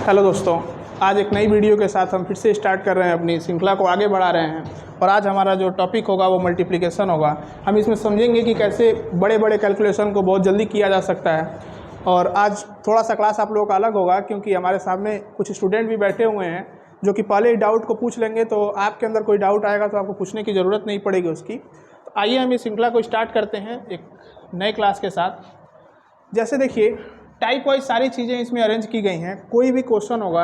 Hello दोस्तों, आज एक नई वीडियो के साथ हम फिर से स्टार्ट कर रहे हैं, अपनी श्रृंखला को आगे बढ़ा रहे हैं। और आज हमारा जो टॉपिक होगा वो मल्टीप्लिकेशन होगा। हम इसमें समझेंगे कि कैसे बड़े बड़े कैलकुलेशन को बहुत जल्दी किया जा सकता है। और आज थोड़ा सा क्लास आप लोगों का अलग होगा, क्योंकि हमारे सामने कुछ स्टूडेंट भी बैठे हुए हैं जो कि पहले ही डाउट को पूछ लेंगे। तो आपके अंदर कोई डाउट आएगा तो आपको पूछने की ज़रूरत नहीं पड़ेगी उसकी। तो आइए हम इस श्रृंखला को स्टार्ट करते हैं एक नए क्लास के साथ। जैसे देखिए, टाइप वाइज सारी चीज़ें इसमें अरेंज की गई हैं। कोई भी क्वेश्चन होगा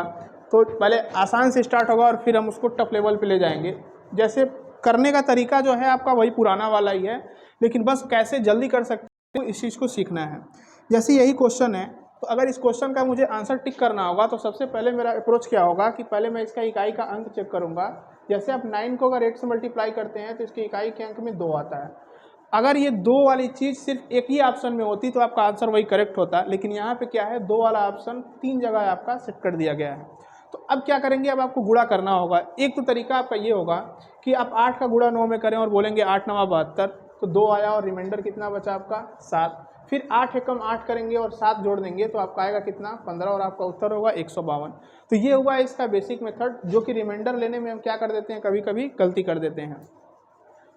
तो पहले आसान से स्टार्ट होगा और फिर हम उसको टफ लेवल पे ले जाएंगे। जैसे करने का तरीका जो है आपका वही पुराना वाला ही है, लेकिन बस कैसे जल्दी कर सकते हो इस चीज़ को सीखना है। जैसे यही क्वेश्चन है, तो अगर इस क्वेश्चन का मुझे आंसर टिक करना होगा तो सबसे पहले मेरा अप्रोच क्या होगा कि पहले मैं इसका इकाई का अंक चेक करूँगा। जैसे आप 9 को अगर 8 से मल्टीप्लाई करते हैं तो इसकी इकाई के अंक में 2 आता है। अगर ये 2 वाली चीज़ सिर्फ एक ही ऑप्शन में होती तो आपका आंसर वही करेक्ट होता, लेकिन यहाँ पे क्या है, 2 वाला ऑप्शन 3 जगह आपका सेट कर दिया गया है। तो अब क्या करेंगे, अब आपको गुणा करना होगा। एक तो तरीका आपका ये होगा कि आप 8 का गुणा 9 में करें और बोलेंगे 8 9 72, तो 2 आया और रिमाइंडर कितना बचा आपका 7। फिर 8 एकम 8 करेंगे और 7 जोड़ देंगे तो आपका आएगा कितना 15, और आपका उत्तर होगा 152। तो ये हुआ इसका बेसिक मेथड, जो कि रिमाइंडर लेने में हम क्या कर देते हैं, कभी कभी गलती कर देते हैं।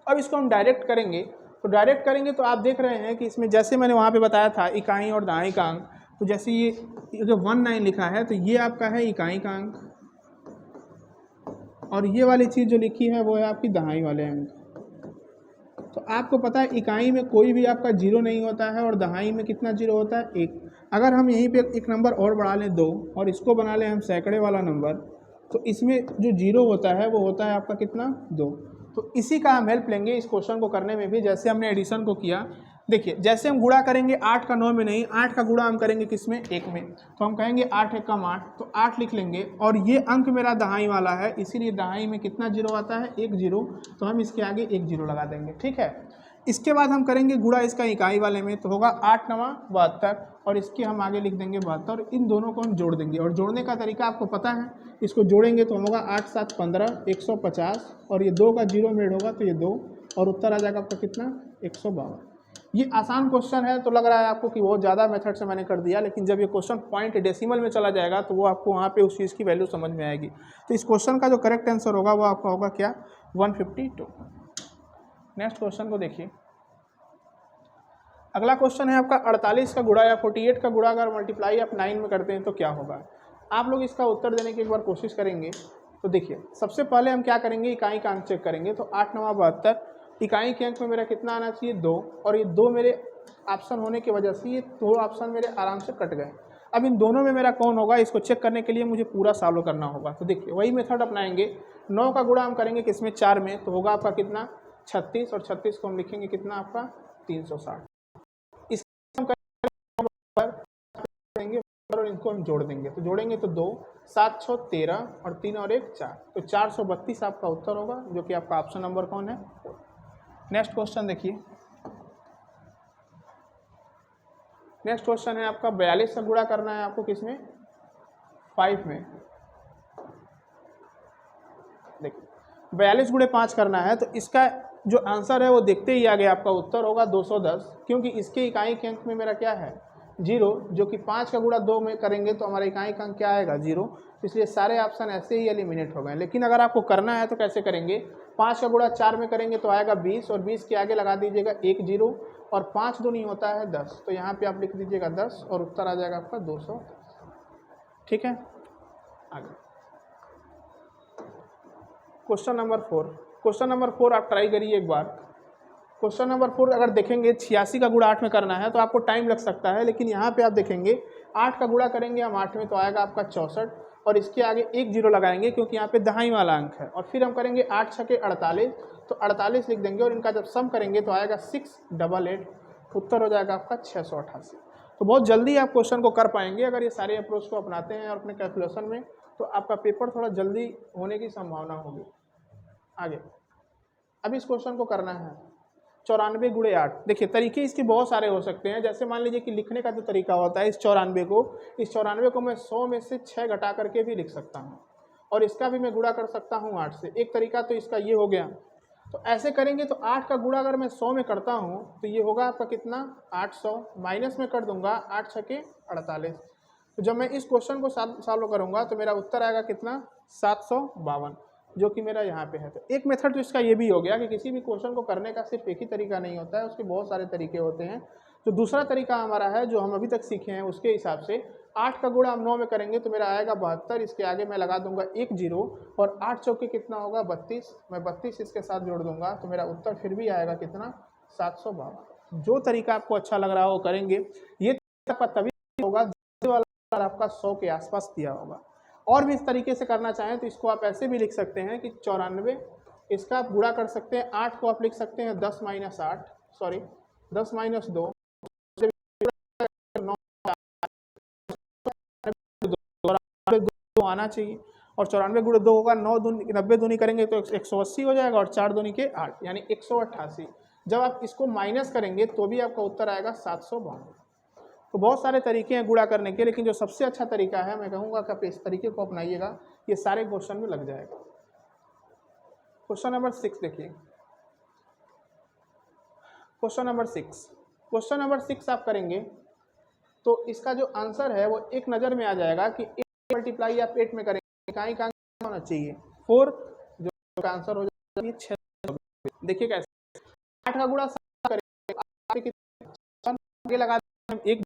अब इसको हम डायरेक्ट करेंगे, तो डायरेक्ट करेंगे तो आप देख रहे हैं कि इसमें जैसे मैंने वहाँ पे बताया था इकाई और दहाई का अंक, तो जैसे ये जो 19 लिखा है तो ये आपका है इकाई का अंक, और ये वाली चीज़ जो लिखी है वो है आपकी दहाई वाले अंक। तो आपको पता है इकाई में कोई भी आपका जीरो नहीं होता है और दहाई में कितना जीरो होता है, 1। अगर हम यहीं पे एक नंबर और बढ़ा लें 2 और इसको बना लें हम सैकड़े वाला नंबर, तो इसमें जो जीरो होता है वो होता है आपका कितना 2। तो इसी का हम हेल्प लेंगे इस क्वेश्चन को करने में भी, जैसे हमने एडिशन को किया। देखिए, जैसे हम गुणा करेंगे 8 का 9 में नहीं, 8 का गुणा हम करेंगे किस में, 1 में। तो हम कहेंगे 8 एकम 8, तो 8 लिख लेंगे। और ये अंक मेरा दहाई वाला है, इसीलिए दहाई में कितना जीरो आता है, 1 जीरो। तो हम इसके आगे 1 जीरो लगा देंगे, ठीक है। इसके बाद हम करेंगे गुणा इसका इकाई वाले में, तो होगा 8 9 72, और इसके हम आगे लिख देंगे 72। इन दोनों को हम जोड़ देंगे, और जोड़ने का तरीका आपको पता है। इसको जोड़ेंगे तो हम होगा 8 7 15, 150, और ये 2 का जीरो मेड होगा तो ये 2, और उत्तर आ जाएगा आपका कितना 152। ये आसान क्वेश्चन है, तो लग रहा है आपको कि बहुत ज़्यादा मेथड से मैंने कर दिया, लेकिन जब ये क्वेश्चन पॉइंट डेसिमल में चला जाएगा तो वो आपको वहाँ पे उस चीज़ की वैल्यू समझ में आएगी। तो इस क्वेश्चन का जो करेक्ट आंसर होगा वो आपका होगा क्या, 152। नेक्स्ट क्वेश्चन को देखिए। अगला क्वेश्चन है आपका 48 का गुणा या 48 का गुणा अगर मल्टीप्लाई आप 9 में करते हैं तो क्या होगा। आप लोग इसका उत्तर देने की एक बार कोशिश करेंगे। तो देखिए, सबसे पहले हम क्या करेंगे, इकाई का अंक चेक करेंगे। तो 8 9 72, इकाई के अंक में मेरा कितना आना चाहिए 2, और ये 2 मेरे ऑप्शन होने की वजह से ये 2 ऑप्शन मेरे आराम से कट गए। अब इन दोनों में मेरा कौन होगा, इसको चेक करने के लिए मुझे पूरा सॉल्व करना होगा। तो देखिए, वही मेथड अपनाएंगे। 9 का गुणा हम करेंगे किसमें, 4 में, तो होगा आपका कितना 36, और 36 को हम लिखेंगे कितना आपका 360। करेंगे और इनको हम जोड़ देंगे, तो जोड़ेंगे तो 2 7 6 13, और 3 और 1 4, तो 432 आपका उत्तर होगा, जो कि आपका ऑप्शन नंबर कौन है। नेक्स्ट क्वेश्चन देखिए। नेक्स्ट क्वेश्चन है आपका 42 का गुणा करना है आपको किसमें, 5 में। देखिए, 42 गुणे 5 करना है, तो इसका जो आंसर है वो देखते ही आगे आपका उत्तर होगा 210, क्योंकि इसके इकाई के अंक में मेरा क्या है 0, जो कि 5 का गुणा 2 में करेंगे तो हमारा इकाई का अंक क्या आएगा 0। इसलिए सारे ऑप्शन ऐसे ही एलिमिनेट हो गए। लेकिन अगर आपको करना है तो कैसे करेंगे, 5 का गुणा 4 में करेंगे तो आएगा 20, और 20 के आगे लगा दीजिएगा 1 0, और 5 दूनी होता है 10, तो यहाँ पे आप लिख दीजिएगा 10, और उत्तर आ जाएगा आपका 200। ठीक है, आगे क्वेश्चन नंबर 4। क्वेश्चन नंबर 4 आप ट्राई करिए एक बार। क्वेश्चन नंबर 4 अगर देखेंगे 86 का गुणा 8 में करना है तो आपको टाइम लग सकता है, लेकिन यहाँ पे आप देखेंगे 8 का गुणा करेंगे हम 8 में तो आएगा आपका 64, और इसके आगे 1 जीरो लगाएंगे क्योंकि यहाँ पे दहाई वाला अंक है। और फिर हम करेंगे 8 6 48, तो 48 लिख देंगे, और इनका जब सम करेंगे तो आएगा 688, उत्तर हो जाएगा आपका 688। तो बहुत जल्दी आप क्वेश्चन को कर पाएंगे अगर ये सारे अप्रोच को अपनाते हैं और अपने कैलकुलेशन में, तो आपका पेपर थोड़ा जल्दी होने की संभावना होगी। आगे अब इस क्वेश्चन को करना है 94 गुणे 8। देखिए, तरीके इसके बहुत सारे हो सकते हैं। जैसे मान लीजिए कि लिखने का जो तरीका होता है, इस 94 को मैं 100 में से 6 घटा करके भी लिख सकता हूँ, और इसका भी मैं गुणा कर सकता हूँ 8 से। एक तरीका तो इसका ये हो गया। तो ऐसे करेंगे तो 8 का गुणा अगर मैं 100 में करता हूँ तो ये होगा आपका कितना 800, माइनस में कर दूंगा 8 6 48, तो जब मैं इस क्वेश्चन को सॉल्व करूँगा तो मेरा उत्तर आएगा कितना, 752, जो कि मेरा यहाँ पे है। तो एक मेथड तो इसका ये भी हो गया कि किसी भी क्वेश्चन को करने का सिर्फ एक ही तरीका नहीं होता है, उसके बहुत सारे तरीके होते हैं। तो दूसरा तरीका हमारा है जो हम अभी तक सीखे हैं उसके हिसाब से 8 का गुणा हम 9 में करेंगे तो मेरा आएगा 72, इसके आगे मैं लगा दूंगा 1 0 और 8 चौके कितना होगा 32, मैं 32 इसके साथ जोड़ दूंगा तो मेरा उत्तर फिर भी आएगा कितना, 752। जो तरीका आपको अच्छा लग रहा हो करेंगे। ये तरीका तभी होगा वाला आपका 100 के आसपास दिया होगा। और भी इस तरीके से करना चाहें तो इसको आप ऐसे भी लिख सकते हैं कि 94, इसका आप गुणा कर सकते हैं, 8 को आप लिख सकते हैं 10 - 8, सॉरी 10 - 2, आना चाहिए और 94 गुणे 2 होगा, 9 दूनी 90 दूनी करेंगे तो 180 हो जाएगा और 4 दूनी के 8 यानी 188। जब आप इसको माइनस करेंगे तो भी आपका उत्तर आएगा 752। तो बहुत सारे तरीके हैं गुणा करने के, लेकिन जो सबसे अच्छा तरीका है मैं कहूँगा कि आप इस तरीके को अपनाइएगा, ये सारे क्वेश्चन में लग जाएगा। क्वेश्चन नंबर 6 देखिए, क्वेश्चन नंबर 6 आप करेंगे तो इसका जो आंसर है वो एक नज़र में आ जाएगा कि 8 मल्टीप्लाई आप 8 में करेंगे, कहीं का होना चाहिए 4, जो का आंसर हो जाएगा 6। देखिए कैसे 8 का गुणा 7 करेंगे, आगे लगा एक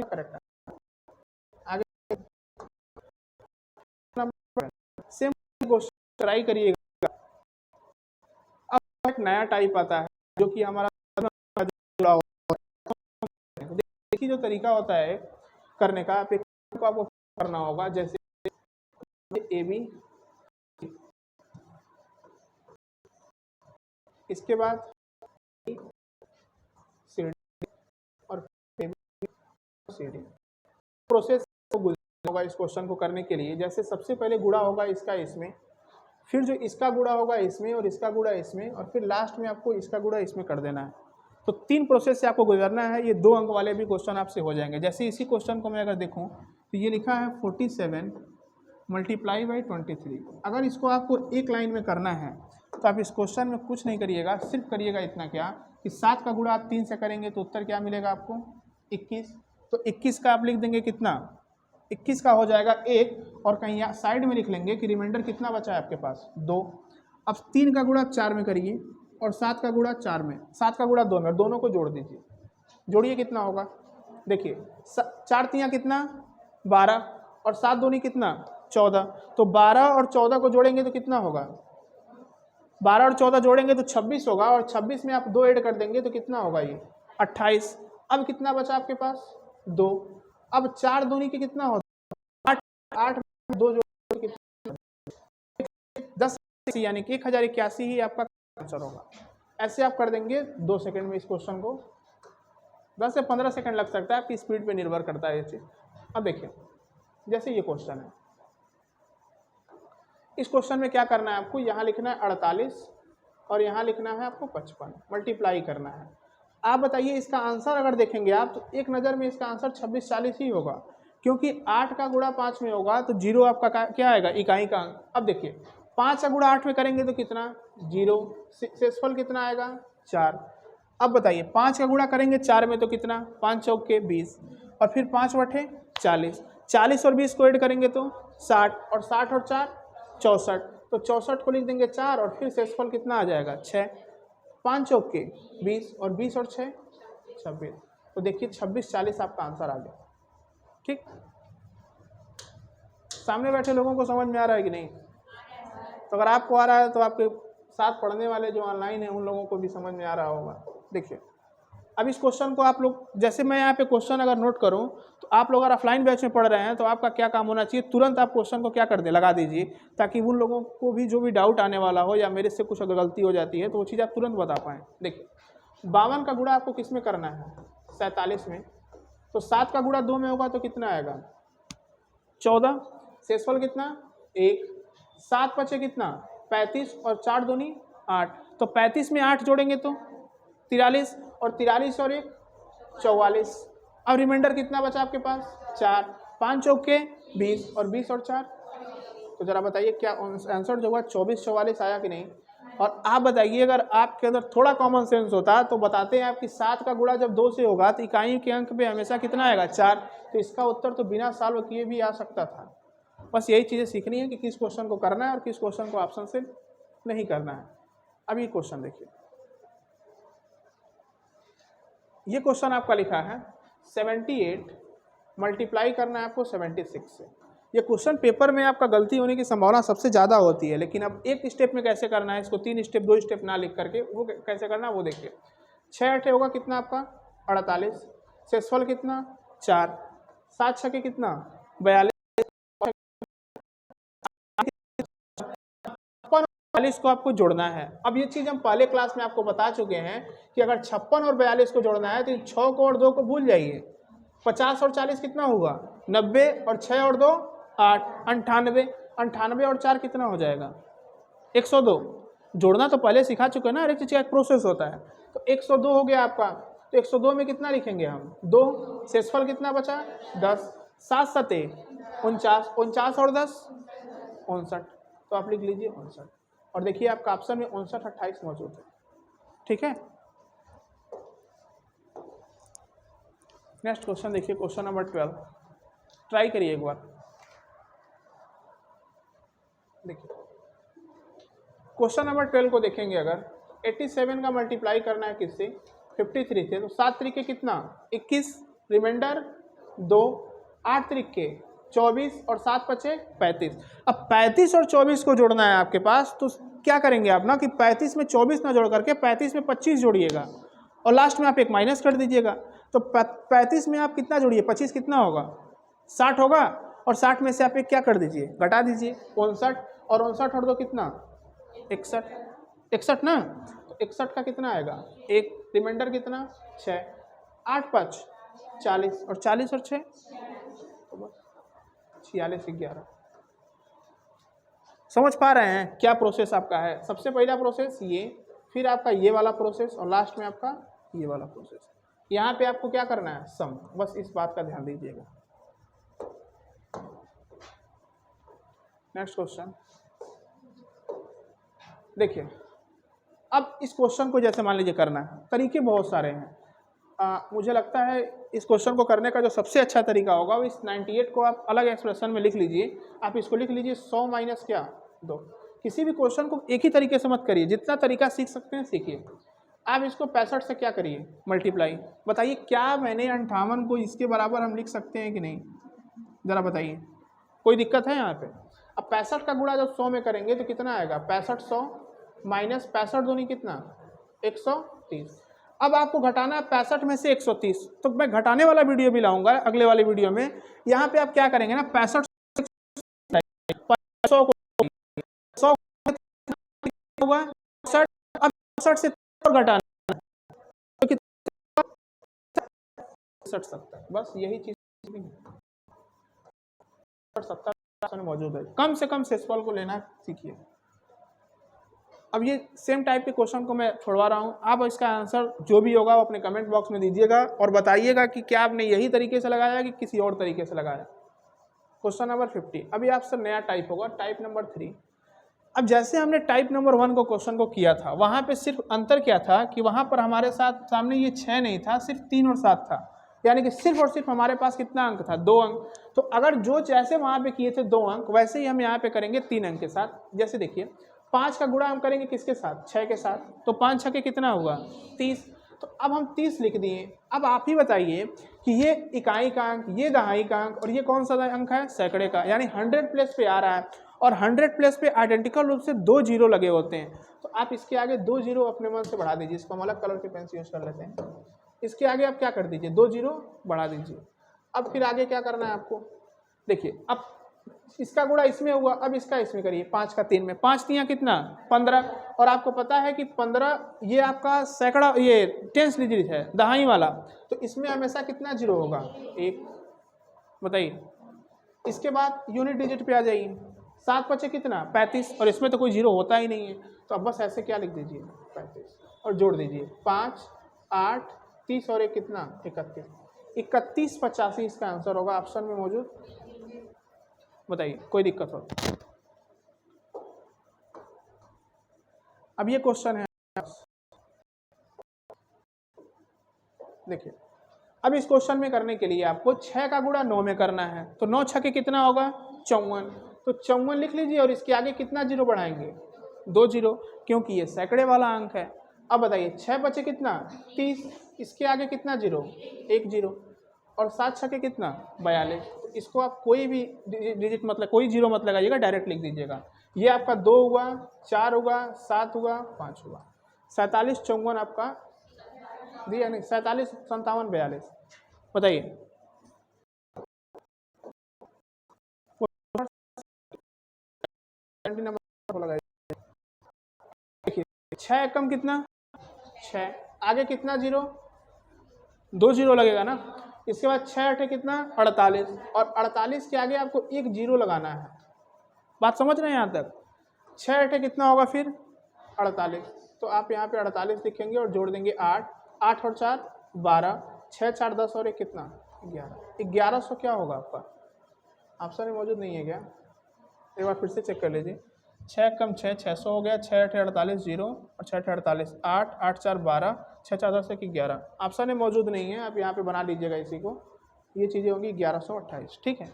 करेक्ट है। आगे सेम क्वेश्चन ट्राई करिएगा। अब एक नया टाइप आता है जो कि हमारा जुड़ा हुआ है। देखिए जो तरीका होता है करने का, आपको करना होगा जैसे ए बी, इसके बाद सी डी और सी डी। प्रोसेस को गुजरना होगा इस क्वेश्चन को करने के लिए। जैसे सबसे पहले गुणा होगा इसका इसमें, फिर जो इसका गुणा होगा इसमें और इसका गुणा इसमें, और फिर लास्ट में आपको इसका गुणा इसमें कर देना है। तो 3 प्रोसेस से आपको गुजरना है। ये 2 अंक वाले भी क्वेश्चन आपसे हो जाएंगे। जैसे इसी क्वेश्चन को मैं अगर देखूं तो ये लिखा है 47 मल्टीप्लाई बाई 23। अगर इसको आपको एक लाइन में करना है तो आप इस क्वेश्चन में कुछ नहीं करिएगा, सिर्फ करिएगा इतना क्या कि 7 का गुणा आप 3 से करेंगे तो उत्तर क्या मिलेगा आपको, 21। तो 21 का आप लिख देंगे कितना, 21 का हो जाएगा 1, और कहीं यहाँ साइड में लिख लेंगे कि रिमाइंडर कितना बचा है आपके पास, 2। अब 3 का गुणा 4 में करिए और 7 का गुणा 4 में, 7 का गुणा 2 में, और दोनों को जोड़ दीजिए। जोड़िए कितना होगा, देखिए 4 तियाँ कितना 12 और 7 दूनी कितना 14। तो 12 और 14 को जोड़ेंगे तो कितना होगा, 12 और 14 जोड़ेंगे तो 26 होगा, और 26 में आप 2 ऐड कर देंगे तो कितना होगा ये 28। अब कितना बचा आपके पास 2। अब 4 दूनी के कितना होता है 8, 2 जोड़ के 10 यानी कि 1081 ही आपका आंसर होगा। ऐसे आप कर देंगे 2 सेकंड में इस क्वेश्चन को, 10 से 15 सेकंड लग सकता है, आपकी स्पीड पे निर्भर करता है ये चीज़। अब देखिए जैसे ये क्वेश्चन है, इस क्वेश्चन में क्या करना है आपको, यहाँ लिखना है 48 और यहाँ लिखना है आपको 55, मल्टीप्लाई करना है। आप बताइए इसका आंसर अगर देखेंगे आप तो एक नज़र में इसका आंसर 26 40 ही होगा, क्योंकि 8 का गुणा 5 में होगा तो 0 आपका क्या आएगा, इकाई का अंक। अब देखिए 5 का गुणा 8 में करेंगे तो कितना 0, शेषफल कितना आएगा 4। अब बताइए 5 का गुणा करेंगे 4 में तो कितना, 5 चौके 20 और फिर 5 बटे 40, 40 और 20 को ऐड करेंगे तो 60, और 60 और 4 64, तो 64 को लिख देंगे 4 और फिर शेषफल कितना आ जाएगा 6। 5 चौके 20 और 20 और 6 26। तो देखिए 26 40 आपका आंसर आ गया। ठीक, सामने बैठे लोगों को समझ में आ रहा है कि नहीं? तो अगर आपको आ रहा है तो आपके साथ पढ़ने वाले जो ऑनलाइन हैं उन लोगों को भी समझ में आ रहा होगा। देखिए अब इस क्वेश्चन को आप लोग, जैसे मैं यहाँ पे क्वेश्चन अगर नोट करूँ तो आप लोग अगर ऑफलाइन बैच में पढ़ रहे हैं तो आपका क्या काम होना चाहिए, तुरंत आप क्वेश्चन को क्या कर दें, लगा दीजिए, ताकि उन लोगों को भी जो भी डाउट आने वाला हो या मेरे से कुछ अगर गलती हो जाती है तो वो चीज़ आप तुरंत बता पाएँ। देखिए 52 का गुणा आपको किस में करना है, 47 में। तो 7 का गुणा 2 में होगा तो कितना आएगा 14, शेषफल कितना 1, 7 बचे कितना 35 और 4 दूनी 8, तो 35 में 8 जोड़ेंगे तो 43, और 43 और 1 44। अब रिमाइंडर कितना बचा आपके पास 4, 5 चौके 20 और 20 और 4 तो ज़रा बताइए क्या आंसर जो हुआ 24-44 आया कि नहीं। और आप बताइए अगर आपके अंदर थोड़ा कॉमन सेंस होता तो बताते हैं आपकी 7 का गुणा जब 2 से होगा तो इकाइयों के अंक पे हमेशा कितना आएगा 4। तो इसका उत्तर तो बिना सॉल्व किए भी आ सकता था। बस यही चीज़ें सीखनी है कि किस क्वेश्चन को करना है और किस क्वेश्चन को ऑप्शन से नहीं करना है। अब ये क्वेश्चन देखिए, ये क्वेश्चन आपका लिखा है 78 मल्टीप्लाई करना है आपको 76 से। ये क्वेश्चन पेपर में आपका गलती होने की संभावना सबसे ज़्यादा होती है, लेकिन अब एक स्टेप में कैसे करना है इसको, 3 स्टेप 2 स्टेप ना लिख करके वो कैसे करना है वो देखिए। 6 8 होगा कितना आपका 48, शेषफल कितना 4, 7 6 कितना 42, 42 को आपको जोड़ना है। अब ये चीज़ हम पहले क्लास में आपको बता चुके हैं कि अगर 56 और 42 को जोड़ना है तो 6 को और 2 को भूल जाइए। 50 और 40 कितना होगा 90, और 6 और 2 8, 98, 98 और 4 कितना हो जाएगा 102। जोड़ना तो पहले सिखा चुके हैं ना, हर एक चीज़ का एक प्रोसेस होता है। तो 102 हो गया आपका, तो 102 में कितना लिखेंगे हम 2, शेषफल कितना बचा 10, 7 7 49, 49 और 10 59, तो आप लिख लीजिए 59। और देखिए आपका ऑप्शन में 59 28 मौजूद है। ठीक है, नेक्स्ट क्वेश्चन देखिए, क्वेश्चन नंबर 12, ट्राई करिए एक बार। देखिए क्वेश्चन नंबर 12 को देखेंगे, अगर 87 का मल्टीप्लाई करना है किससे 53 से, तो 7 तरीके कितना 21, रिमाइंडर 2, 8 तरीके 24 और 7 बचे 35। अब 35 और 24 को जोड़ना है आपके पास, तो क्या करेंगे आप ना कि 35 में 24 ना जोड़ करके 35 में 25 जोड़िएगा और लास्ट में आप एक माइनस कर दीजिएगा। तो 35 में आप कितना जोड़िए 25 कितना होगा 60 होगा, और 60 में से आप एक क्या कर दीजिए घटा दीजिए 59, और 59 और 2 कितना 61, 61 ना, तो 61 का कितना आएगा 1, रिमाइंडर कितना 6, 8 5 40, और 40 और 6 तो बस 46 11। समझ पा रहे हैं क्या प्रोसेस आपका है। सबसे पहला प्रोसेस ये, फिर आपका ये वाला प्रोसेस, और लास्ट में आपका ये वाला प्रोसेस। यहाँ पे आपको क्या करना है सम, बस इस बात का ध्यान दीजिएगा। नेक्स्ट क्वेश्चन देखिए, अब इस क्वेश्चन को जैसे मान लीजिए करना है, तरीके बहुत सारे हैं। मुझे लगता है इस क्वेश्चन को करने का जो सबसे अच्छा तरीका होगा वो इस 98 को आप अलग एक्सप्रेशन में लिख लीजिए। आप इसको लिख लीजिए 100 माइनस क्या 2। किसी भी क्वेश्चन को एक ही तरीके से मत करिए, जितना तरीका सीख सकते हैं सीखिए। आप इसको 65 से क्या करिए मल्टीप्लाई, बताइए क्या मैंने 58 को इसके बराबर हम लिख सकते हैं कि नहीं, ज़रा बताइए, कोई दिक्कत है यहाँ पे। अब 65 का गुणा जब 100 में करेंगे तो कितना आएगा 65 100 माइनस 65 दूनी कितना 130। अब आपको घटाना है 65 में से 130, तो मैं घटाने वाला वीडियो भी लाऊंगा अगले वाले वीडियो में। यहाँ पे आप क्या करेंगे ना 65 100 को 100 हुआ 65, अब 65 से और घटाना तो कितना 70, बस यही चीज 70 मौजूद है। कम से कम शेषफल को लेना सीखिए। अब ये सेम टाइप के क्वेश्चन को मैं छोड़वा रहा हूँ, आप इसका आंसर जो भी होगा वो अपने कमेंट बॉक्स में दीजिएगा और बताइएगा कि क्या आपने यही तरीके से लगाया कि किसी और तरीके से लगाया। क्वेश्चन नंबर 50, अभी आपसे नया टाइप होगा, टाइप नंबर 3। अब जैसे हमने टाइप नंबर 1 को क्वेश्चन को किया था, वहाँ पे सिर्फ अंतर क्या था कि वहाँ पर हमारे साथ सामने ये 6 नहीं था, सिर्फ 3 और 7 था, यानी कि सिर्फ और सिर्फ हमारे पास कितना अंक था 2 अंक। तो अगर जो जैसे वहाँ पे किए थे 2 अंक, वैसे ही हम यहाँ पे करेंगे 3 अंक के साथ। जैसे देखिए 5 का गुणा हम करेंगे किसके साथ 6 के साथ, तो 5 6 के कितना हुआ 30। तो अब हम 30 लिख दिए। अब आप ही बताइए कि ये इकाई का अंक, ये दहाई का अंक, और ये कौन सा अंक है सैकड़े का, यानी 100 प्लेस पे आ रहा है, और 100 प्लेस पे आइडेंटिकल रूप से 2 जीरो लगे होते हैं। तो आप इसके आगे 2 जीरो अपने मन से बढ़ा दीजिए। इसको हम अलग कलर के पेन से यूज कर लेते हैं। इसके आगे आप क्या कर दीजिए 2 जीरो बढ़ा दीजिए। अब फिर आगे क्या करना है आपको, देखिए अब इसका गुणा इसमें हुआ, अब इसका इसमें करिए 5 का 3 में, 5 3 कितना 15, और आपको पता है कि 15 ये आपका सैकड़ा, ये 10 डिजिट है दहाई वाला, तो इसमें हमेशा कितना जीरो होगा 1। बताइए इसके बाद यूनिट डिजिट पे आ जाइए, 7 बचे कितना 35, और इसमें तो कोई जीरो होता ही नहीं है, तो अब बस ऐसे क्या लिख दीजिए 35 और जोड़ दीजिए 5 8 30 और एक कितना 31 85 इसका आंसर होगा ऑप्शन में मौजूद। बताइए कोई दिक्कत हो। अब ये क्वेश्चन है, देखिए अब इस क्वेश्चन में करने के लिए आपको 6 का गुणा 9 में करना है, तो 9 छके कितना होगा 54, तो 54 लिख लीजिए और इसके आगे कितना जीरो बढ़ाएंगे 2 जीरो, क्योंकि ये सैकड़े वाला अंक है। अब बताइए 6 बचे कितना 30, इसके आगे कितना जीरो 1 जीरो, और 7 छके कितना 42, तो इसको आप कोई भी डिजिट मतलब कोई जीरो मत लगाइएगा, डायरेक्ट लिख दीजिएगा। ये आपका 2 हुआ, 4 हुआ, 7 हुआ, 5 हुआ, 47 54 आपका दिया नहीं, 47 57 42, बताइए देखिए 6 एकम कितना 6, आगे कितना जीरो 2 जीरो लगेगा ना, इसके बाद 6 अठे कितना 48, और 48 के आगे आपको 1 जीरो लगाना है। बात समझ रहे हैं यहाँ तक? 6 अठे कितना होगा फिर 48, तो आप यहाँ पे 48 लिखेंगे और जोड़ देंगे 8, 8 और 4 12, 6 4 10 और 1 कितना 11, 1100 क्या होगा आपका? ऑप्शन में मौजूद नहीं है क्या? एक बार फिर से चेक कर लीजिए। 6 कम 6 600 हो गया, 6 अठे 48 जीरो और 6 अठे 48, 8 8 4 12, 6 4 10 1 11, ऑप्शन में मौजूद नहीं है, आप यहाँ पे बना लीजिएगा इसी को, ये चीज़ें होंगी 1128। ठीक है,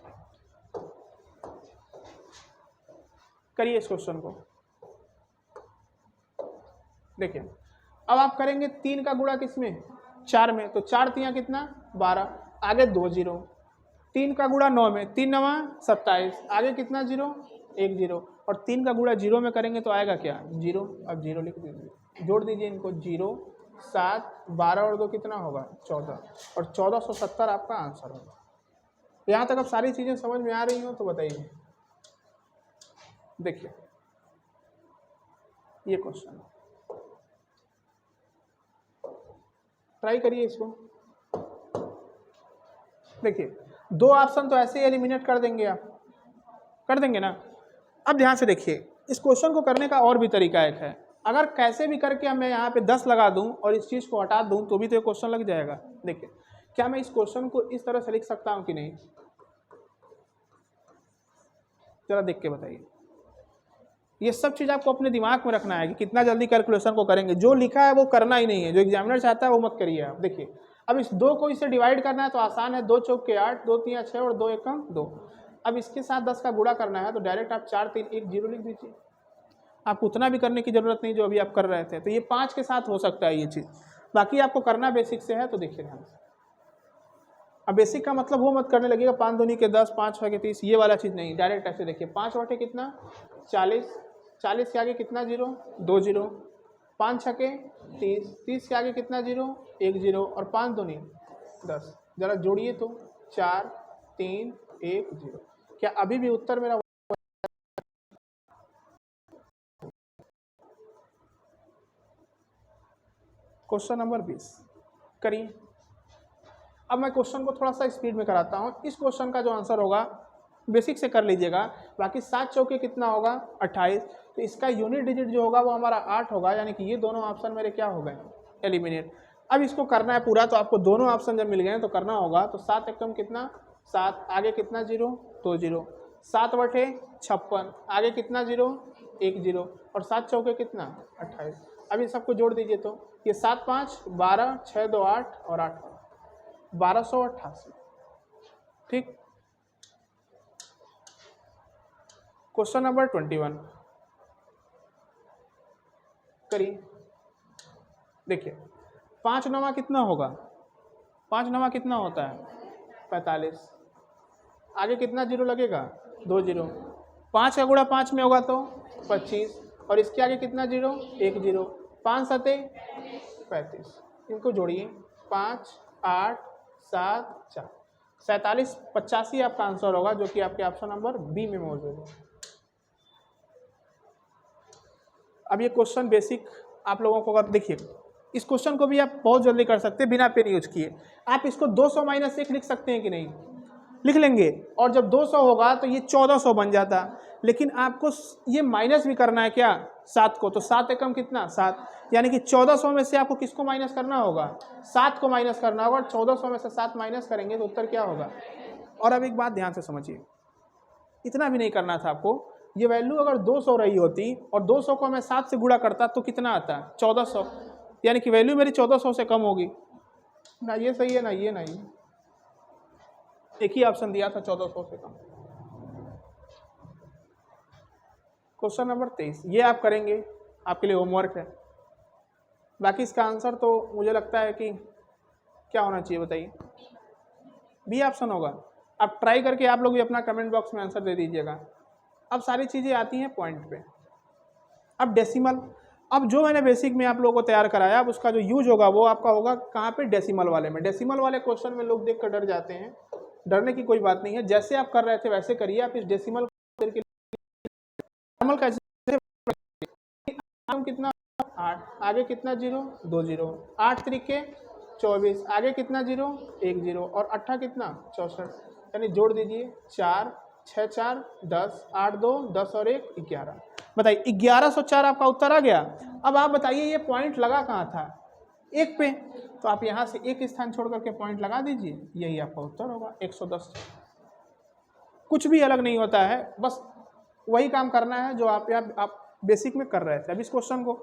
करिए इस क्वेश्चन को। देखिए अब आप करेंगे 3 का गुणा किसमें 4 में, तो 4 तियाँ कितना 12, आगे 2 जीरो, 3 का गुणा 9 में, 3 9 27, आगे कितना जीरो 1 जीरो, और 3 का गुणा जीरो में करेंगे तो आएगा क्या जीरो, अब जीरो लिख दीजिए, जोड़ दीजिए इनको 0 7 12 और 2 कितना होगा 14, और 1470 आपका आंसर होगा। यहाँ तक अब सारी चीज़ें समझ में आ रही हो तो बताइए। देखिए ये क्वेश्चन ट्राई करिए इसको। देखिए 2 ऑप्शन तो ऐसे ही एलिमिनेट कर देंगे, आप कर देंगे ना। अब ध्यान से देखिए, इस क्वेश्चन को करने का और भी तरीका एक है, अगर कैसे भी करके मैं यहाँ पे 10 लगा दूं और इस चीज़ को हटा दूं तो भी तो ये क्वेश्चन लग जाएगा। देखिए क्या मैं इस क्वेश्चन को इस तरह से लिख सकता हूँ कि नहीं, जरा देख के बताइए। ये सब चीज़ आपको अपने दिमाग में रखना है कि कितना जल्दी कैलकुलेशन को करेंगे, जो लिखा है वो करना ही नहीं है, जो एग्जामिनर चाहता है वो मत करिए आप। देखिए अब इस 2 को इससे डिवाइड करना है तो आसान है, 2 चौक के 8, 2 तियाँ 6 और 2 एकम 2। अब इसके साथ 10 का गुणा करना है तो डायरेक्ट आप 4 3 1 जीरो लिख दीजिए, आप उतना भी करने की जरूरत नहीं जो अभी आप कर रहे थे। तो ये 5 के साथ हो सकता है ये चीज़, बाकी आपको करना बेसिक से है। तो देखिए ध्यान से, अब बेसिक का मतलब वो मत करने लगेगा 5 दूनी के 10 5 6 के 30, ये वाला चीज़ नहीं, डायरेक्ट ऐसे देखिए 5 बटे कितना 40, 40 के आगे कितना जीरो 2 जीरो, 5 छके 30, 30 के आगे कितना जीरो 1 जीरो, और 5 दूनी 10, जरा जोड़िए तो 4 3 1 0। क्या अभी भी उत्तर मेरा क्वेश्चन नंबर 20 करिए। अब मैं क्वेश्चन को थोड़ा सा स्पीड में कराता हूँ। इस क्वेश्चन का जो आंसर होगा बेसिक से कर लीजिएगा, बाकी 7 चौके कितना होगा 28, तो इसका यूनिट डिजिट जो होगा वो हमारा 8 होगा, यानी कि ये दोनों ऑप्शन मेरे क्या हो गए एलिमिनेट। अब इसको करना है पूरा, तो आपको दोनों ऑप्शन जब मिल गए तो करना होगा, तो 7 एकम कितना 7, आगे कितना जीरो 2 जीरो, 7 बटे 56, आगे कितना जीरो 1 जीरो, और 7 चौके कितना 28। अब इन सबको जोड़ दीजिए तो ये 7 5 12, 6 2 8 और 8 1288। ठीक, क्वेश्चन नंबर 21 करिए। देखिए 5 9 कितना होगा, 5 9 कितना होता है 45, आगे कितना जीरो लगेगा 2 जीरो, 5 का गुणा 5 में होगा तो 25, और इसके आगे कितना जीरो 1 जीरो, 5 सते 35, इनको जोड़िए 5 8 7 4, 47 85 आपका आंसर होगा, जो कि आपके ऑप्शन नंबर बी में मौजूद है। अब ये क्वेश्चन बेसिक आप लोगों को अगर देखिए, इस क्वेश्चन को भी आप बहुत जल्दी कर सकते हैं बिना पेन यूज किए। आप इसको 200 माइनस 1 लिख सकते हैं कि नहीं, लिख लेंगे, और जब 200 होगा तो ये 1400 बन जाता, लेकिन आपको ये माइनस भी करना है क्या 7 को, तो 7 एकम कितना 7, यानी कि 1400 में से आपको किसको माइनस करना होगा 7 को माइनस करना होगा, और 1400 में से 7 माइनस करेंगे तो उत्तर क्या होगा। और अब एक बात ध्यान से समझिए, इतना भी नहीं करना था आपको, ये वैल्यू अगर 200 रही होती और 200 को मैं 7 से गुणा करता तो कितना आता है 1400, यानी कि वैल्यू मेरी 1400 से कम होगी ना। ये सही है ना ये, ना ये, एक ही ऑप्शन दिया था 1400 से कम। क्वेश्चन नंबर 23 ये आप करेंगे, आपके लिए होमवर्क है। बाकी इसका आंसर तो मुझे लगता है कि क्या होना चाहिए बताइए, बी ऑप्शन होगा। अब ट्राई करके आप लोग भी अपना कमेंट बॉक्स में आंसर दे दीजिएगा। अब सारी चीज़ें आती हैं पॉइंट पे। अब डेसिमल, अब जो मैंने बेसिक में आप लोगों को तैयार कराया, अब उसका जो यूज होगा वो आपका होगा कहाँ पे, डेसिमल वाले में। डेसिमल वाले क्वेश्चन में लोग देख कर डर जाते हैं, डरने की कोई बात नहीं है। जैसे आप कर रहे थे वैसे करिए। आप इस डेसिमल कैसे, कितना 8, आगे कितना 0 2 0, 8 तरीके 24, आगे कितना 0 1 0 और 8 कितना 64, यानी जोड़ दीजिए 4 6 4 10, 8 2 10 और 1 11। बताइए 1104 आपका उत्तर आ गया। अब आप बताइए ये पॉइंट लगा कहाँ था, एक पे, तो आप यहाँ से एक स्थान छोड़ करके पॉइंट लगा दीजिए, यही आपका उत्तर होगा 110। कुछ भी अलग नहीं होता है, बस वही काम करना है जो आप बेसिक में कर रहे थे। अब इस क्वेश्चन को,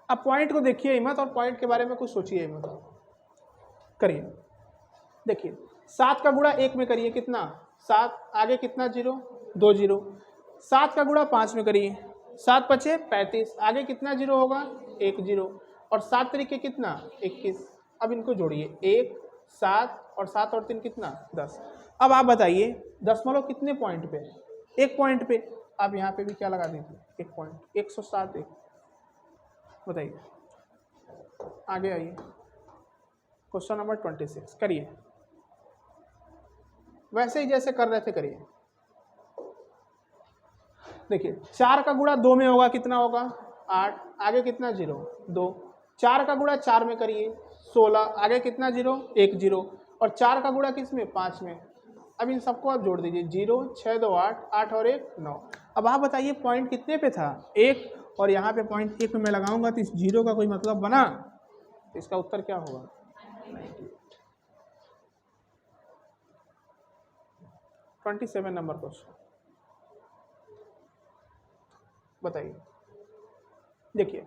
अब पॉइंट को देखिए ही मत और पॉइंट के बारे में कुछ सोचिए ही मत, करिए। देखिए 7 का गुणा 1 में करिए, कितना 7, आगे कितना 0 2 0, 7 का गुणा 5 में करिए, 7 बचे 35, आगे कितना 0 होगा 1 0 और 7 तरीके कितना 21। अब इनको जोड़िए 1 7 और 7 और 3 कितना 10। अब आप बताइए दशमलव कितने पॉइंट पे, एक पॉइंट पे। आप यहाँ पे भी क्या लगा दीजिए, एक पॉइंट, 107 एक। बताइए आगे आइए, क्वेश्चन नंबर 26 करिए, वैसे ही जैसे कर रहे थे करिए। देखिए 4 का गुणा 2 में होगा, कितना होगा 8, आगे कितना 0 2, 4 का गुणा 4 में करिए 16, आगे कितना 0 1 0 और 4 का गुणा किस में 5 में। अब इन सबको आप जोड़ दीजिए 0 6 2 8, 8 और 1 9। अब आप बताइए पॉइंट कितने पे था, 1, और यहाँ पे पॉइंट 1 पे मैं लगाऊंगा तो इस 0 का कोई मतलब बना, तो इसका उत्तर क्या होगा 27 नंबर क्वेश्चन। बताइए, देखिए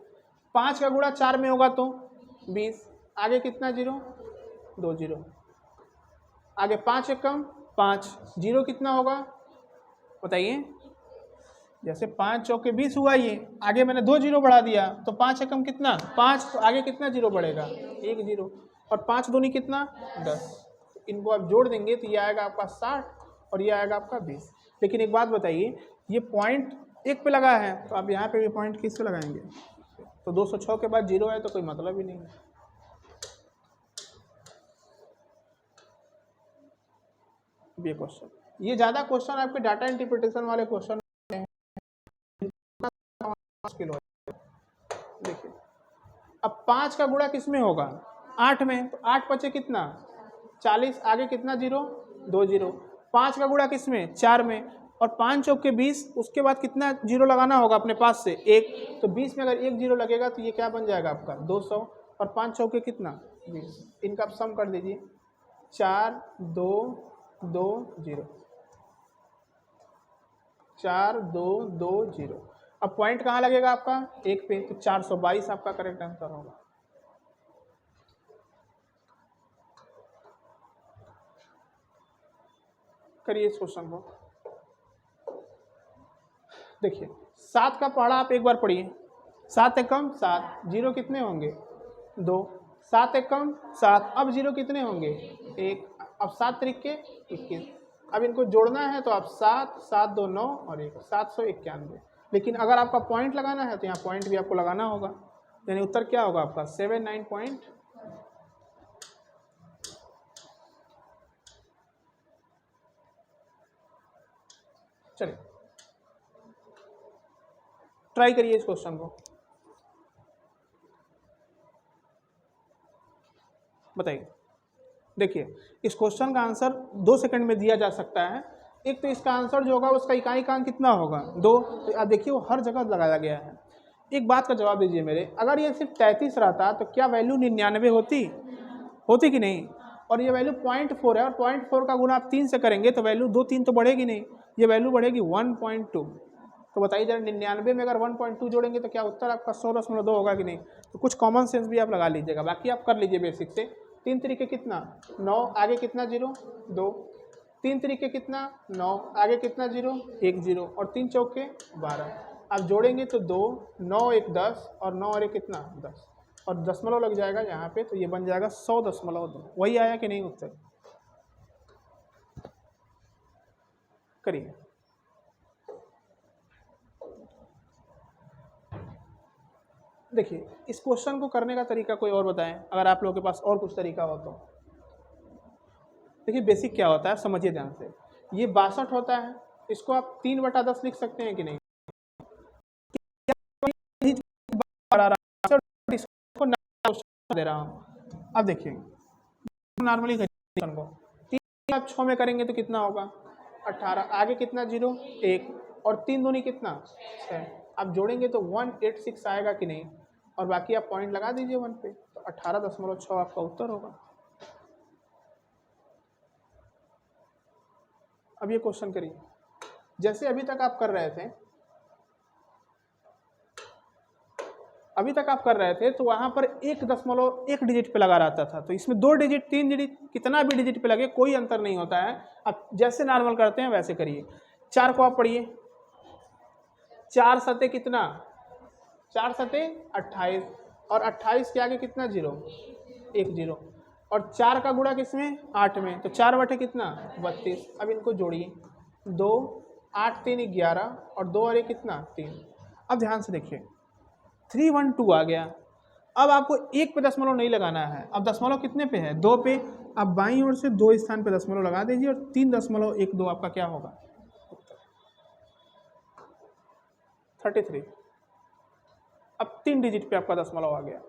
5 का गुणा 4 में होगा तो 20, आगे कितना 0 2 0, आगे 5 एक कम 5, 0 कितना होगा बताइए। जैसे 5 चौके 20 हुआ, ये आगे मैंने 2 0 बढ़ा दिया तो 5 एकम कितना 5, तो आगे कितना 0 बढ़ेगा 1 0 और 5 दूनी कितना 10। इनको आप जोड़ देंगे तो ये आएगा आपका 60 और ये आएगा आपका 20। लेकिन एक बात बताइए, ये पॉइंट 1 पे लगा है तो आप यहाँ पे भी पॉइंट किस पे लगाएंगे, तो 206 के बाद 0 है तो कोई मतलब ही नहीं है। ये क्वेश्चन, ये ज़्यादा क्वेश्चन आपके डाटा इंटरप्रिटेशन वाले क्वेश्चन मुश्किल हो। देखिए अब 5 का गुणा किस में होगा 8 में, तो 8 बचे कितना 40, आगे कितना 0 2 0, 5 का गुणा किस में 4 में और 5 चौके 20, उसके बाद कितना 0 लगाना होगा अपने पास से 1, तो 20 में अगर 1 0 लगेगा तो ये क्या बन जाएगा आपका 200 और 5 चौके कितना 20। इनका आप सम कर दीजिए 4 2 2 0, 4 2 2 0। अब पॉइंट कहाँ लगेगा आपका 1 पे, तो 422 आपका करेक्ट आंसर होगा। करिए इस क्वेश्चन को। देखिए 7 का पढ़ा आप एक बार पढ़िए, 7 एकम 7, 0 कितने होंगे 2, 7 एकम 7, अब 0 कितने होंगे 1, अब 7 तरीके 21। अब इनको जोड़ना है तो आप 7 7 2 9 और 1 791। लेकिन अगर आपका पॉइंट लगाना है तो यहाँ पॉइंट भी आपको लगाना होगा, यानी उत्तर क्या होगा आपका 79 पॉइंट। चलिए ट्राई करिए इस क्वेश्चन को। बताइए, देखिए इस क्वेश्चन का आंसर 2 सेकंड में दिया जा सकता है। एक तो इसका आंसर जो होगा उसका इकाई कांक कितना होगा 2, तो आप देखिए वो हर जगह लगाया गया है। एक बात का जवाब दीजिए मेरे, अगर ये सिर्फ 33 रहता तो क्या वैल्यू 99 होती कि नहीं, और ये वैल्यू 0.4 है और 0.4 का गुना आप 3 से करेंगे तो वैल्यू 2 3 तो बढ़ेगी नहीं, ये वैल्यू बढ़ेगी 1.2। तो तो बताइए जरा 99 में अगर 1.2 जोड़ेंगे तो क्या उत्तर आपका 100.2 होगा कि नहीं। तो कुछ कॉमन सेंस भी आप लगा लीजिएगा, बाकी आप कर लीजिए बेसिक से। 3 तरीके कितना 9, आगे कितना 0 2, 3 तरीके कितना 9, आगे कितना 0 1 0, और 3 चौके 12। आप जोड़ेंगे तो 2 9 1 10 और 9 और 1 कितना 10, और दशमलव लग जाएगा यहाँ पे, तो ये बन जाएगा 100.2। वही आया कि नहीं उत्तर, करिए। देखिए इस क्वेश्चन को करने का तरीका कोई और बताएं, अगर आप लोगों के पास और कुछ तरीका हो तो। देखिए बेसिक क्या होता है समझिए ध्यान से, ये 62 होता है, इसको आप 3/10 लिख सकते हैं कि नहीं। दे रहा हूँ, अब देखिए नॉर्मली को 3 आप 6 में करेंगे तो कितना होगा 18, आगे कितना 0 1, और 3 दूनी कितना 6। आप जोड़ेंगे तो 186 आएगा कि नहीं, और बाकी आप पॉइंट लगा दीजिए 1 पे, तो 18.6 आपका उत्तर होगा। अब ये क्वेश्चन करिए, जैसे अभी तक आप कर रहे थे, तो वहाँ पर 1.1 डिजिट पे लगा रहता था, तो इसमें 2 डिजिट 3 डिजिट कितना भी डिजिट पे लगे कोई अंतर नहीं होता है। अब जैसे नॉर्मल करते हैं वैसे करिए। 4 को आप पढ़िए, 4 सते कितना 4 सते 28, और 28 के आगे कितना 0 1 0, और 4 का गुणा किसमें 8 में, तो 4 बटे कितना 32। अब इनको जोड़िए, 2 8 3 11, और 2 और 1 कितना 3। अब ध्यान से देखिए 312 आ गया। अब आपको 1 पे दशमलव नहीं लगाना है, अब दशमलव कितने पे है 2 पे, अब बाईं ओर से 2 स्थान पे दशमलव लगा दीजिए, और 3.12 आपका क्या होगा 33। अब 3 डिजिट पे आपका दशमलव आ गया।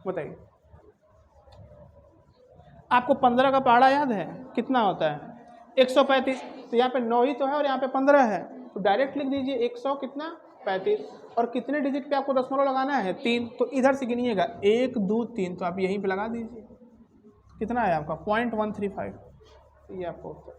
बताइए आपको 15 का पहाड़ा याद है कितना होता है 135, तो यहाँ पे 9 ही तो है और यहाँ पे 15 है, तो डायरेक्ट लिख दीजिए 100 कितना 35, और कितने डिजिट पे आपको दशमलव लगाना है 3, तो इधर से गिनिएगा 1 2 3, तो आप यहीं पे लगा दीजिए, कितना है आपका 0.135, ये आपका उत्तर।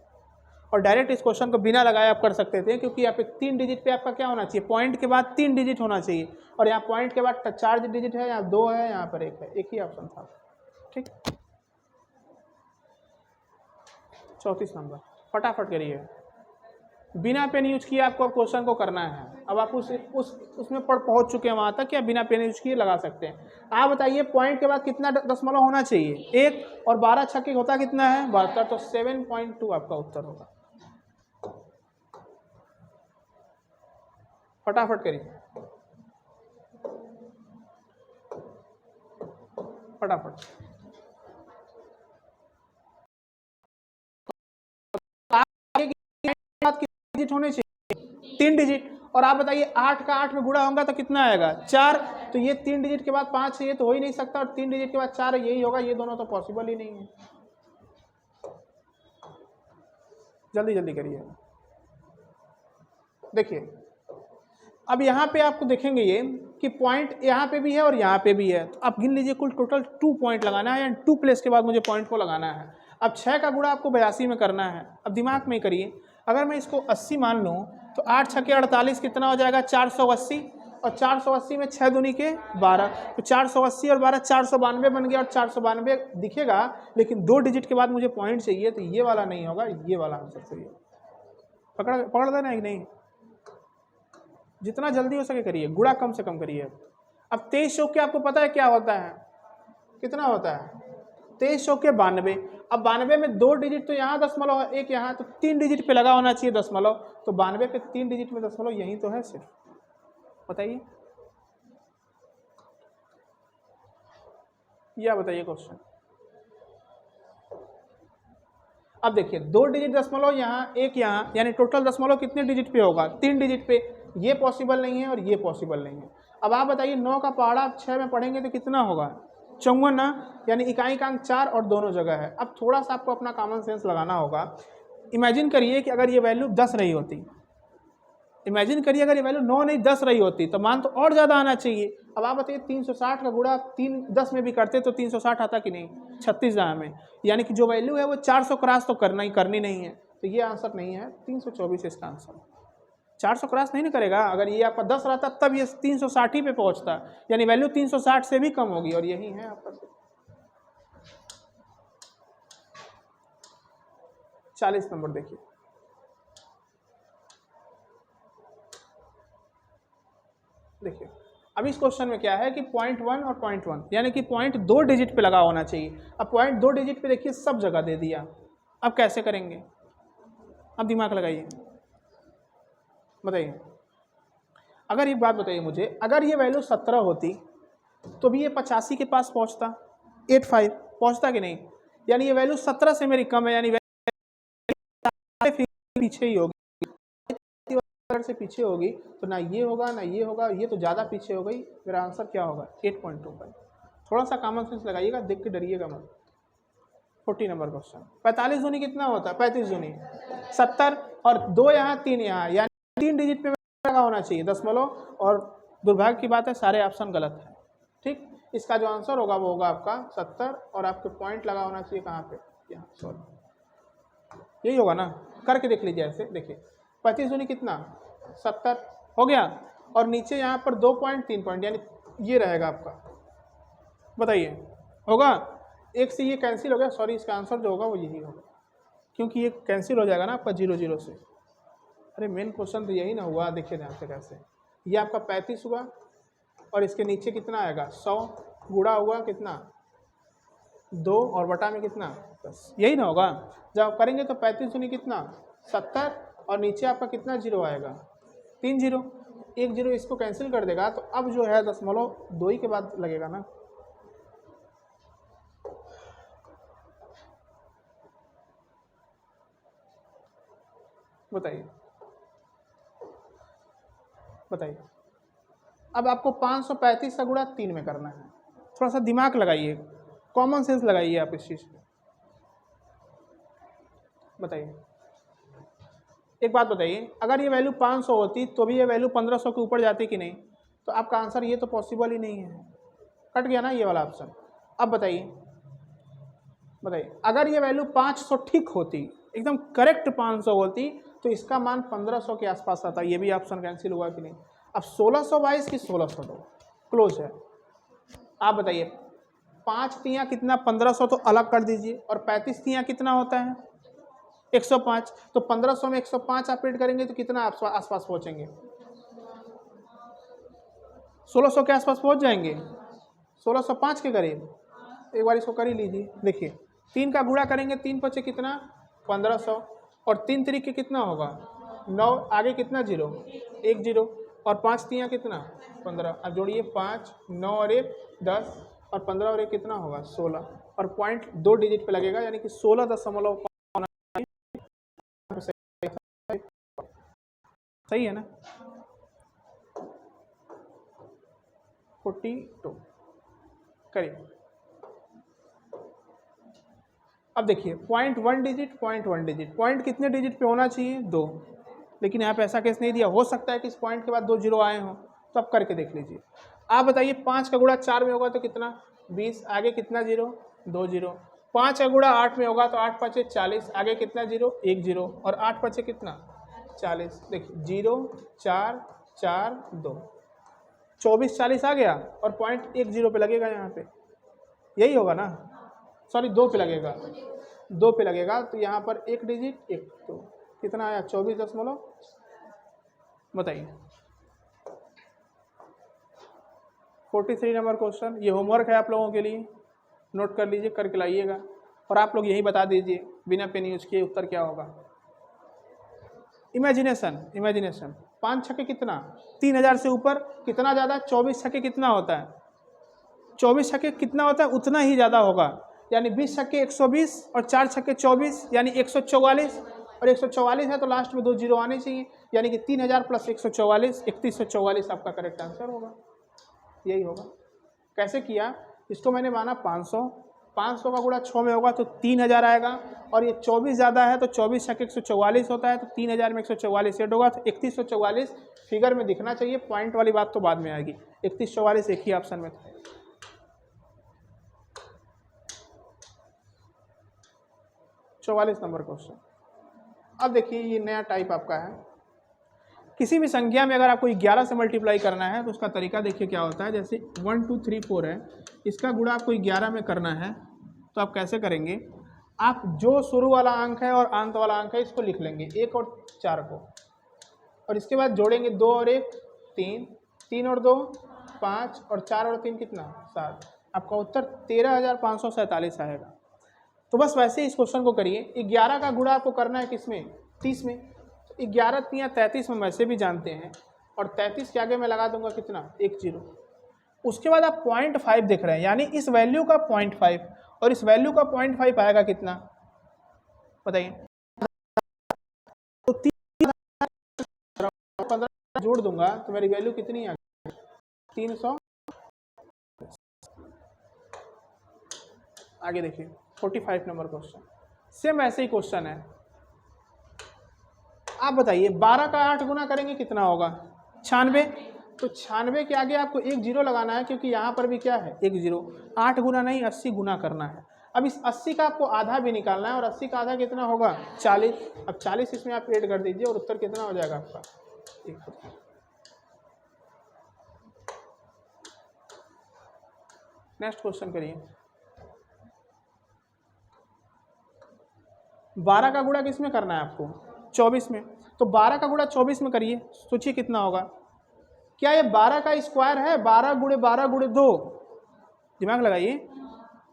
और डायरेक्ट इस क्वेश्चन को बिना लगाए आप कर सकते थे, क्योंकि यहाँ पे 3 डिजिट पे आपका क्या होना चाहिए, पॉइंट के बाद 3 डिजिट होना चाहिए, और यहाँ पॉइंट के बाद 4 डिजिट है, यहाँ 2 है, यहाँ पर 1 है, एक ही ऑप्शन था। ठीक 34 नंबर फटाफट करिए, बिना पेन यूज किए आपको क्वेश्चन को करना है। अब आप उसमें पहुंच चुके हैं वहां तक कि आप बिना पेन यूज किए लगा सकते हैं। आप बताइए पॉइंट के बाद कितना दशमलव होना चाहिए 1, और 12 छक्के होता कितना है 72, तो 7.2 आपका उत्तर होगा। फटाफट करिए फटाफट। डिजिट होने चाहिए 3 डिजिट, और आप बताइए 8 का 8 में गुणा होगा तो कितना आएगा 4, तो ये 3 डिजिट के बाद 5 है, ये तो हो ही नहीं सकता, और 3 डिजिट के बाद 4 है, यही होगा, ये दोनों तो पॉसिबल ही नहीं है। जल्दी जल्दी करिए। देखिए अब यहाँ पे आपको देखेंगे ये कि पॉइंट यहाँ पे भी है और यहाँ पे भी है, तो आप गिन लीजिए कुल टोटल 2 पॉइंट लगाना है, या 2 प्लेस के बाद मुझे पॉइंट को लगाना है। अब 6 का गुणा आपको 82 में करना है। अब दिमाग में करिए, अगर मैं इसको 80 मान लूँ तो 8 छक्के 48 कितना हो जाएगा 480, और 480 में 6 दूनी के 12, तो 480 और 12 492 बन गया, और 492 दिखेगा, लेकिन 2 डिजिट के बाद मुझे पॉइंट चाहिए, तो ये वाला नहीं होगा, ये वाला आंसर चाहिए। पकड़ देना कि नहीं, जितना जल्दी हो सके करिए, गुणा कम से कम करिए। अब 23 चौके आपको पता है क्या होता है, कितना होता है 23 चौके 92। अब 92 में 2 डिजिट तो यहाँ दशमलव है, 1 यहाँ, तो 3 डिजिट पे लगा होना चाहिए दशमलव, तो 92 पे 3 डिजिट में दशमलव यही तो है सिर्फ। बताइए, या बताइए क्वेश्चन। अब देखिए 2 डिजिट दशमलव यहाँ, 1 यहाँ, यानी टोटल दशमलव कितने डिजिट पे होगा 3 डिजिट पे, ये पॉसिबल नहीं है और ये पॉसिबल नहीं है। अब आप बताइए 9 का पहाड़ा 6 में पढ़ेंगे तो कितना होगा 54 ना, यानी इकाई का अंक 4 और दोनों जगह है। अब थोड़ा सा आपको अपना कॉमन सेंस लगाना होगा। इमेजिन करिए कि अगर ये वैल्यू 10 रही होती, इमेजिन करिए अगर ये वैल्यू 9 नहीं 10 रही होती तो मान तो और ज़्यादा आना चाहिए। अब आप बताइए 360 का गुणा 10 में भी करते तो 360 आता कि नहीं, 36 जहाँ में, यानी कि जो वैल्यू है वो 400 क्रॉस तो करनी नहीं है, तो ये आंसर नहीं है, 324 इसका आंसर। 400 क्रॉस नहीं करेगा, अगर ये आपका 10 रहता तब ये 360 ही पे पहुँचता, यानी वैल्यू 360 से भी कम होगी, और यही है आपका 40 नंबर। देखिए देखिए अब इस क्वेश्चन में क्या है कि 0.1 और 0.1 यानी कि पॉइंट 2 डिजिट पे लगा होना चाहिए। अब पॉइंट 2 डिजिट पे देखिए सब जगह दे दिया, अब कैसे करेंगे, अब दिमाग लगाइए, बताइए। अगर एक बात बताइए मुझे, अगर ये वैल्यू 17 होती तो भी ये 85 के पास पहुंचता, 85 पहुंचता कि नहीं, यानी ये वैल्यू 17 से मेरी कम है, यानी पीछे ही होगी, से पीछे होगी तो ना ये होगा ना ये होगा, ये तो ज़्यादा पीछे हो गई, मेरा आंसर क्या होगा 8.25। थोड़ा सा कॉमन सेंस लगाइएगा, देख के डरिएगा मत। 40 नंबर क्वेश्चन। 45 दूनी कितना होता है, 35 दूनी 70, और 2 यहाँ 3 यहाँ, यानी 3 डिजिट पे लगा होना चाहिए दशमलव, और दुर्भाग्य की बात है सारे ऑप्शन गलत है। ठीक, इसका जो आंसर होगा वो होगा आपका 70, और आपके पॉइंट लगा होना चाहिए कहाँ पे, यहाँ, सॉरी यही होगा ना, करके देख लीजिए ऐसे। देखिए 35 दूनी कितना 70 हो गया, और नीचे यहाँ पर 2 पॉइंट 3 पॉइंट, यानी ये रहेगा आपका, बताइए होगा, एक से ये कैंसिल हो गया, सॉरी इसका आंसर जो होगा वो यही होगा, क्योंकि ये कैंसिल हो जाएगा ना आपका 0 0 से। अरे मेन क्वेश्चन तो यही ना हुआ, देखिए ध्यान से कैसे, ये आपका 35 हुआ, और इसके नीचे कितना आएगा 100, गुणा हुआ कितना 2, और बटा में कितना 10, यही ना होगा। जब आप करेंगे तो 35 दूनी कितना 70, और नीचे आपका कितना 0 आएगा 3 0, 1 0 इसको कैंसिल कर देगा, तो अब जो है दशमलव 2 ही के बाद लगेगा ना। बताइए बताइए, अब आपको 535 का गुणा 3 में करना है, थोड़ा सा दिमाग लगाइए, कॉमन सेंस लगाइए आप इस चीज़ पे। बताइए एक बात बताइए, अगर ये वैल्यू 500 होती तो भी ये वैल्यू 1500 के ऊपर जाती कि नहीं, तो आपका आंसर ये तो पॉसिबल ही नहीं है, कट गया ना ये वाला ऑप्शन। अब बताइए अगर ये वैल्यू 500 ठीक होती, एकदम करेक्ट 500 होती, तो इसका मान 1500 के आसपास आता, ये भी ऑप्शन कैंसिल हुआ कि नहीं। अब 1622 की 1602 क्लोज है, आप बताइए 5 तियाँ कितना 1500 तो अलग कर दीजिए, और 35 तियाँ कितना होता है 105, तो 1500 में 105 आप ऐड करेंगे तो कितना आसपास पहुंचेंगे, 1600 के आसपास पहुंच जाएंगे, 1605 के करीब। एक बार इसको कर ही लीजिए, देखिए 3 का गुणा करेंगे, 3 पचे कितना 1500, और 3 तरीके कितना होगा 9, आगे कितना 0 1 0, और 5 तियाँ कितना 15, अब जोड़िए 5 9 और 1 10, और 15 और 1 कितना होगा 16, और पॉइंट 2 डिजिट पे लगेगा, यानी कि 16.5 सही है ना। 42 करिए। अब देखिए 0.1 डिजिट 0.1 डिजिट, पॉइंट कितने डिजिट पे होना चाहिए 2, लेकिन यहाँ पे ऐसा केस नहीं दिया, हो सकता है कि इस पॉइंट के बाद 2 0 आए हों, तो आप करके देख लीजिए। आप बताइए 5 का गुणा 4 में होगा तो कितना 20, आगे कितना 0 2 0, 5 का गुणा 8 में होगा तो 8 5 40, आगे कितना 0 1 0, और 8 5 कितना 40, देखिए 0 4 4 2, 24 40 आ गया, और पॉइंट 1 0 पे लगेगा यहाँ पे, यही होगा ना, सॉरी 2 पे लगेगा, 2 पे लगेगा, तो यहाँ पर 1 डिजिट 1, तो कितना आया 24 बताइए। 43 नंबर क्वेश्चन, ये होमवर्क है आप लोगों के लिए, नोट कर लीजिए, करके लाइएगा, और आप लोग यही बता दीजिए बिना पेन यूज किए उत्तर क्या होगा। इमेजिनेशन 5 छक्के कितना 3000 से ऊपर, कितना ज़्यादा 24 छक्के कितना होता है, 24 छक्के कितना होता है उतना ही ज़्यादा होगा, यानी 20 छक्के 120, और 4 छक्के 24, यानी 144, और 144 है तो लास्ट में 2 0 आने चाहिए, यानी कि 3000 प्लस 144 3144 आपका करेक्ट आंसर होगा, यही होगा। कैसे किया, इसको मैंने माना 500, 500 का गुणा 6 में होगा तो 3000 आएगा, और ये 24 ज़्यादा है तो 24 छक 144 होता है, तो 3000 में 144 ऐड होगा तो 3144 फिगर में दिखना चाहिए। पॉइंट वाली बात तो बाद में आएगी। 3144 एक ही ऑप्शन में था। चौवालीस नंबर क्वेश्चन। अब देखिए ये नया टाइप आपका है। किसी भी संख्या में अगर आपको 11 से मल्टीप्लाई करना है तो उसका तरीका देखिए क्या होता है। जैसे 1 2 3 4 है, इसका गुणा आपको 11 में करना है तो आप कैसे करेंगे, आप जो शुरू वाला अंक है और अंत वाला अंक है इसको लिख लेंगे, 1 और 4 को, और इसके बाद जोड़ेंगे 2 और 1 3, 3 और 2 5, और 4 और 3 कितना 7। आपका उत्तर 13,547 आएगा। तो बस वैसे ही इस क्वेश्चन को करिए। 11 का गुणा आपको करना है किसमें, 30 में। 11 3 33 में वैसे भी जानते हैं, और 33 के आगे मैं लगा दूंगा कितना 1 0। उसके बाद आप 0.5 देख रहे हैं, यानी इस वैल्यू का 0.5 और इस वैल्यू का 0.5 आएगा कितना बताइए। तो 15 जोड़ दूंगा तो मेरी वैल्यू कितनी आ गई 300। आगे देखिए 45 नंबर क्वेश्चन, सेम ऐसे ही क्वेश्चन है। आप बताइए 12 का 8 गुना करेंगे कितना होगा 96। तो 96 के आगे आपको 1 0 लगाना है, क्योंकि यहाँ पर भी क्या है 1 0। 8 गुना नहीं 80 गुना करना है। अब इस 80 का आपको आधा भी निकालना है, और 80 का आधा कितना होगा 40। अब 40 इसमें आप ऐड कर दीजिए और उत्तर कितना हो जाएगा आपका 1। नेक्स्ट क्वेश्चन करिए। 12 का गुणा किस में करना है आपको 24 में। तो 12 का गुणा 24 में करिए, सोचिए कितना होगा। क्या ये 12 का स्क्वायर है, 12 गुणे 12 गुणे 2, दिमाग लगाइए,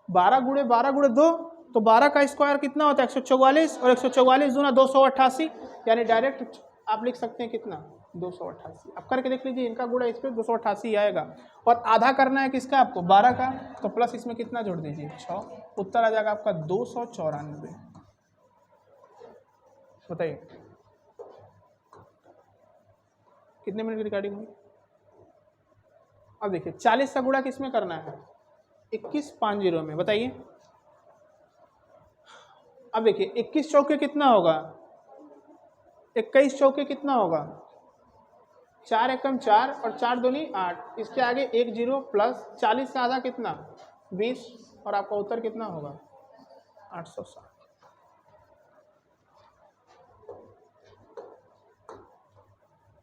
12 गुणे 12 गुणे 2, तो 12 का स्क्वायर कितना होता है 144, और 144 दूना 288, यानी डायरेक्ट आप लिख सकते हैं कितना 288। अब करके देख लीजिए, इनका गुणा इस पर 288 आएगा, और आधा करना है किसका आपको 12 का, तो प्लस इसमें कितना जोड़ दीजिए 6, उत्तर आ जाएगा आपका 294। बताइए कितने मिनट की रिकॉर्डिंग हुई। अब देखिए 40 का गुणा किस में करना है 2150 में, बताइए। अब देखिए 21 चौके कितना होगा 21 चौके कितना होगा 4 एकम 4 और 4 दूनी 8, इसके आगे 1 0 प्लस 40 का आधा कितना 20, और आपका उत्तर कितना होगा 860।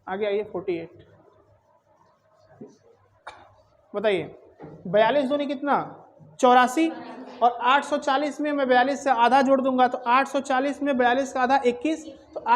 आगे आइए 48। बताइए 42 दूनी कितना 84, और 840 में मैं 42 से आधा जोड़ दूंगा तो 840 में 42 का आधा 21, तो 8